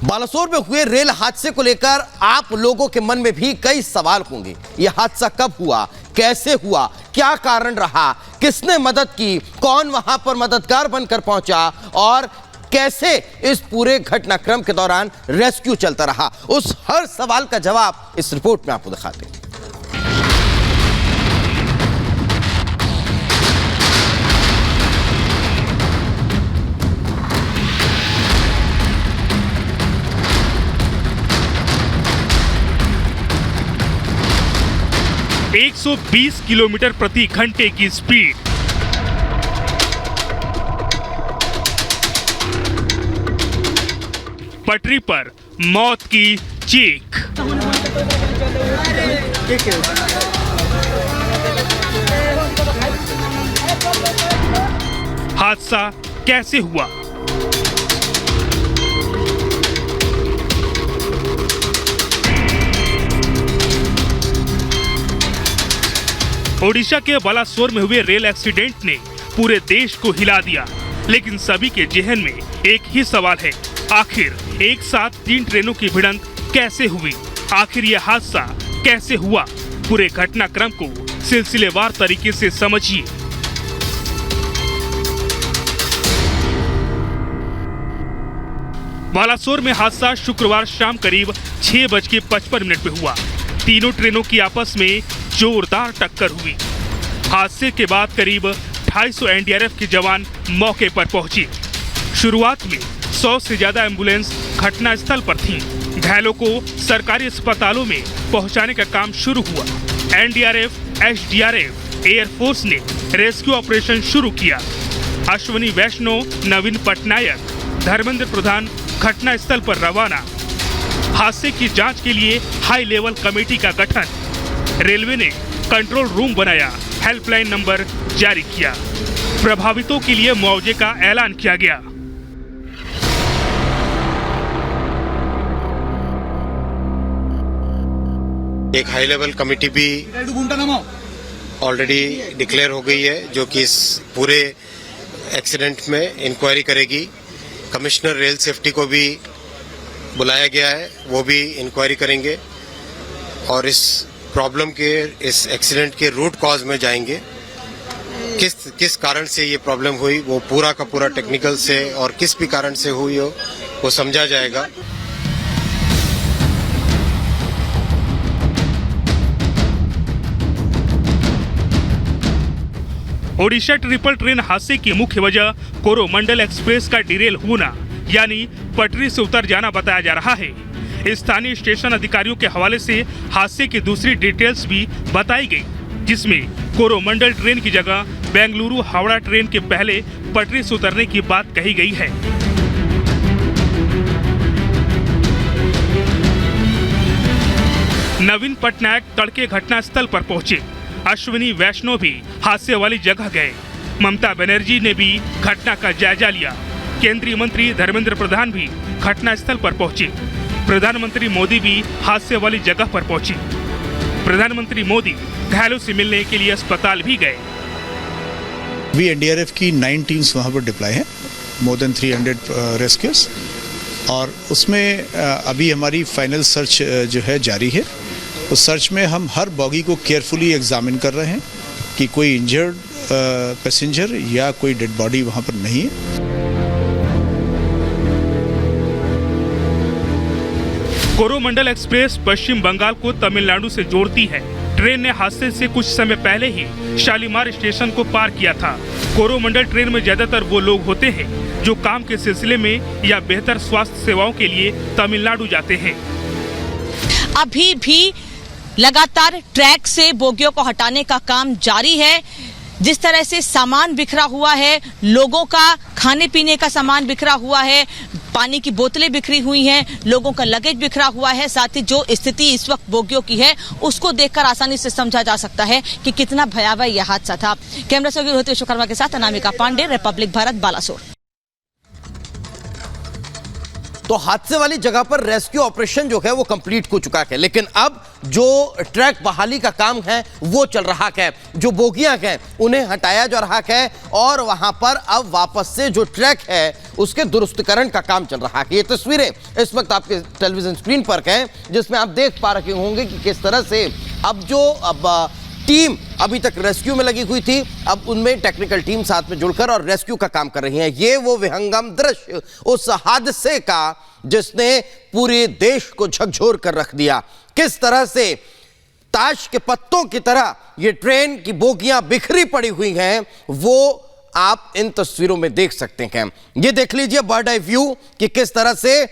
बालासोर में हुए रेल हादसे को लेकर आप लोगों के मन में भी कई सवाल होंगे। यह हादसा कब हुआ, कैसे हुआ, क्या कारण रहा, किसने मदद की, कौन वहां पर मददगार बनकर पहुंचा और कैसे इस पूरे घटनाक्रम के दौरान रेस्क्यू चलता रहा, उस हर सवाल का जवाब इस रिपोर्ट में आपको दिखाते हैं। एक 120 किलोमीटर प्रति घंटे की स्पीड, पटरी पर मौत की चीख। हादसा कैसे हुआ? ओडिशा के बालासोर में हुए रेल एक्सीडेंट ने पूरे देश को हिला दिया, लेकिन सभी के जेहन में एक ही सवाल है, आखिर एक साथ 3 ट्रेनों की भिड़ंत कैसे हुई? आखिर यह हादसा कैसे हुआ? पूरे घटनाक्रम को सिलसिलेवार तरीके से समझिए। बालासोर में हादसा शुक्रवार शाम करीब 6:55 पे हुआ। तीनों ट्रेनों की आपस में जोरदार टक्कर हुई। हादसे के बाद करीब 250 एनडीआरएफ के जवान मौके पर पहुंचे। शुरुआत में 100 से ज्यादा एम्बुलेंस घटनास्थल पर थीं। घायलों को सरकारी अस्पतालों में पहुंचाने का काम शुरू हुआ। एनडीआरएफ, एसडीआरएफ, एयरफोर्स ने रेस्क्यू ऑपरेशन शुरू किया। अश्विनी वैष्णव, नवीन पटनायक, धर्मेंद्र प्रधान घटनास्थल पर रवाना। हादसे की जांच के लिए हाई लेवल कमेटी का गठन। रेलवे ने कंट्रोल रूम बनाया, हेल्पलाइन नंबर जारी किया। प्रभावितों के लिए मुआवजे का ऐलान किया गया। एक हाई लेवल कमेटी भी ऑलरेडी डिक्लेयर हो गई है, जो कि इस पूरे एक्सीडेंट में इंक्वायरी करेगी। कमिश्नर रेल सेफ्टी को भी बुलाया गया है, वो भी इंक्वायरी करेंगे और इस प्रॉब्लम के, इस एक्सीडेंट के रूट कॉज में जाएंगे। किस कारण से ये प्रॉब्लम हुई, वो पूरा का पूरा टेक्निकल से और किस भी कारण से हुई हो, वो समझा जाएगा। ओडिशा ट्रिपल ट्रेन हादसे की मुख्य वजह कोरोमंडल एक्सप्रेस का डिरेल होना यानी पटरी से उतर जाना बताया जा रहा है। स्थानीय स्टेशन अधिकारियों के हवाले से हादसे की दूसरी डिटेल्स भी बताई गई, जिसमें कोरोमंडल ट्रेन की जगह बेंगलुरु हावड़ा ट्रेन के पहले पटरी से उतरने की बात कही गई है। नवीन पटनायक तड़के घटनास्थल पर पहुंचे। अश्विनी वैष्णव भी हादसे वाली जगह गए। ममता बनर्जी ने भी घटना का जायजा लिया। केंद्रीय मंत्री धर्मेंद्र प्रधान भी घटनास्थल पर पहुंचे। प्रधानमंत्री मोदी भी हादसे वाली जगह पर पहुंचे। प्रधानमंत्री मोदी घायलों से मिलने के लिए अस्पताल भी गए। भी एनडीआरएफ की 9 टीम्स वहां पर डिप्लॉय हैं, मोर देन 300 रेस्क्यूज, और उसमें अभी हमारी फाइनल सर्च जो है जारी है। उस सर्च में हम हर बॉगी को केयरफुली एग्जामिन कर रहे हैं कि कोई इंजर्ड पैसेंजर या कोई डेड बॉडी वहां पर नहीं है। कोरोमंडल एक्सप्रेस पश्चिम बंगाल को तमिलनाडु से जोड़ती है। ट्रेन ने हादसे से कुछ समय पहले ही शालीमार स्टेशन को पार किया था। कोरोमंडल ट्रेन में ज्यादातर वो लोग होते हैं जो काम के सिलसिले में या बेहतर स्वास्थ्य सेवाओं के लिए तमिलनाडु जाते हैं। अभी भी लगातार ट्रैक से बोगियों को हटाने का काम जारी है। जिस तरह से सामान बिखरा हुआ है, लोगों का खाने पीने का सामान बिखरा हुआ है, पानी की बोतलें बिखरी हुई हैं, लोगों का लगेज बिखरा हुआ है, साथ ही जो स्थिति इस वक्त बोगियों की है उसको देखकर आसानी से समझा जा सकता है कि कितना भयावह यह हादसा था। कैमरा सहयोगी रोहित विश्वकर्मा के साथ अनामिका पांडे, रिपब्लिक भारत, बालासोर। तो हादसे वाली जगह पर रेस्क्यू ऑपरेशन जो है वो कंप्लीट हो चुका है, लेकिन अब जो ट्रैक बहाली का काम है वो चल रहा है। जो बोगियां हैं उन्हें हटाया जा रहा है और वहां पर अब वापस से जो ट्रैक है उसके दुरुस्तकरण का काम चल रहा है। ये तस्वीरें इस वक्त आपके टेलीविजन स्क्रीन पर हैं, जिसमें आप देख पा रहे होंगे कि किस तरह से अब टीम अभी तक रेस्क्यू में लगी हुई थी, अब उनमें टेक्निकल टीम साथ में जुड़कर और रेस्क्यू का काम कर रही है। ये वो विहंगम दृश्य उस हादसे का जिसने पूरे देश को झकझोर कर रख दिया। किस तरह से ताश के पत्तों की तरह ये ट्रेन की बोगियां बिखरी पड़ी हुई हैं, वो आप इन तस्वीरों में देख सकते हैं। ये देख लीजिए बर्ड आई व्यू कि किस तरह से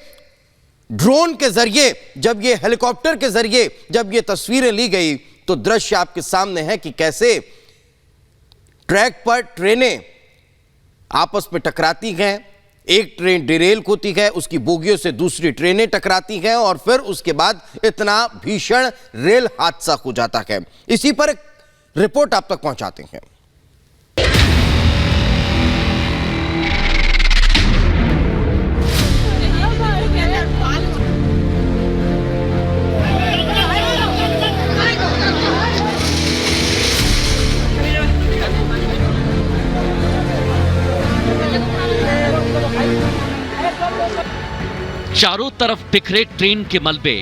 ड्रोन के जरिए, जब ये हेलीकॉप्टर के जरिए जब ये तस्वीरें ली गई, तो दृश्य आपके सामने है कि कैसे ट्रैक पर ट्रेनें आपस में टकराती हैं। एक ट्रेन डिरेल होती है, उसकी बोगियों से दूसरी ट्रेनें टकराती हैं और फिर उसके बाद इतना भीषण रेल हादसा हो जाता है। इसी पर एक रिपोर्ट आप तक पहुंचाते हैं। चारों तरफ बिखरे ट्रेन के मलबे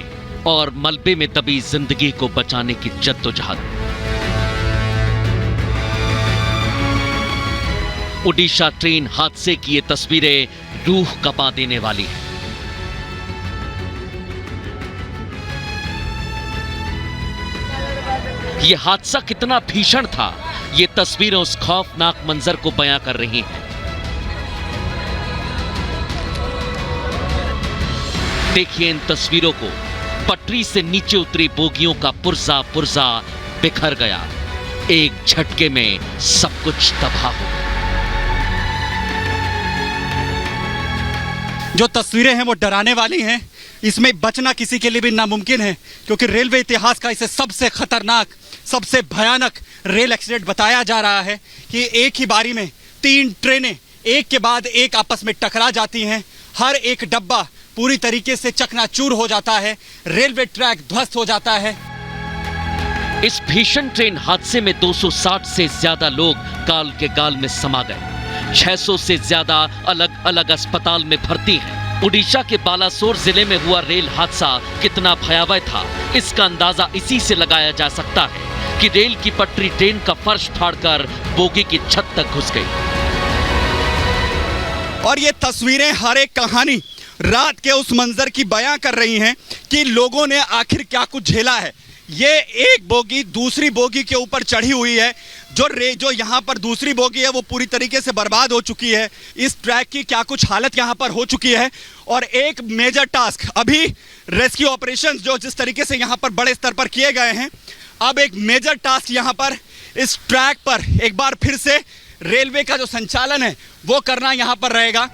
और मलबे में दबी जिंदगी को बचाने की जद्दोजहद। ओडिशा ट्रेन हादसे की ये तस्वीरें रूह कंपा देने वाली हैं। ये हादसा कितना भीषण था, ये तस्वीरें उस खौफनाक मंजर को बयां कर रही हैं। देखिए इन तस्वीरों को, पटरी से नीचे उतरी बोगियों का पुर्जा पुर्जा बिखर गया, एक झटके में सब कुछ तबाह हो गया। जो तस्वीरें हैं वो डराने वाली हैं। इसमें बचना किसी के लिए भी नामुमकिन है, क्योंकि रेलवे इतिहास का इसे सबसे खतरनाक, सबसे भयानक रेल एक्सीडेंट बताया जा रहा है कि एक ही बारी में 3 ट्रेनें एक के बाद एक आपस में टकरा जाती हैं। हर एक डब्बा पूरी तरीके से चकनाचूर हो जाता है, रेलवे ट्रैक ध्वस्त हो जाता है। इस भीषण ट्रेन हादसे में 260 से ज्यादा लोग काल के गाल में समा गए। 600 से ज्यादा अलग अलग अस्पताल में भर्ती हैं। ओडिशा के बालासोर जिले में हुआ रेल हादसा कितना भयावह था, इसका अंदाजा इसी से लगाया जा सकता है कि रेल की पटरी ट्रेन का फर्श फाड़कर बोगी की छत तक घुस गई। और ये तस्वीरें हर एक कहानी रात के उस मंजर की बयां कर रही हैं कि लोगों ने आखिर क्या कुछ झेला है। ये एक बोगी दूसरी बोगी के ऊपर चढ़ी हुई है। जो यहाँ पर दूसरी बोगी है वो पूरी तरीके से बर्बाद हो चुकी है। इस ट्रैक की क्या कुछ हालत यहाँ पर हो चुकी है। और एक मेजर टास्क अभी रेस्क्यू ऑपरेशन जो जिस तरीके से यहाँ पर बड़े स्तर पर किए गए हैं, अब एक मेजर टास्क यहाँ पर इस ट्रैक पर एक बार फिर से रेलवे का जो संचालन है वो करना यहाँ पर रहेगा।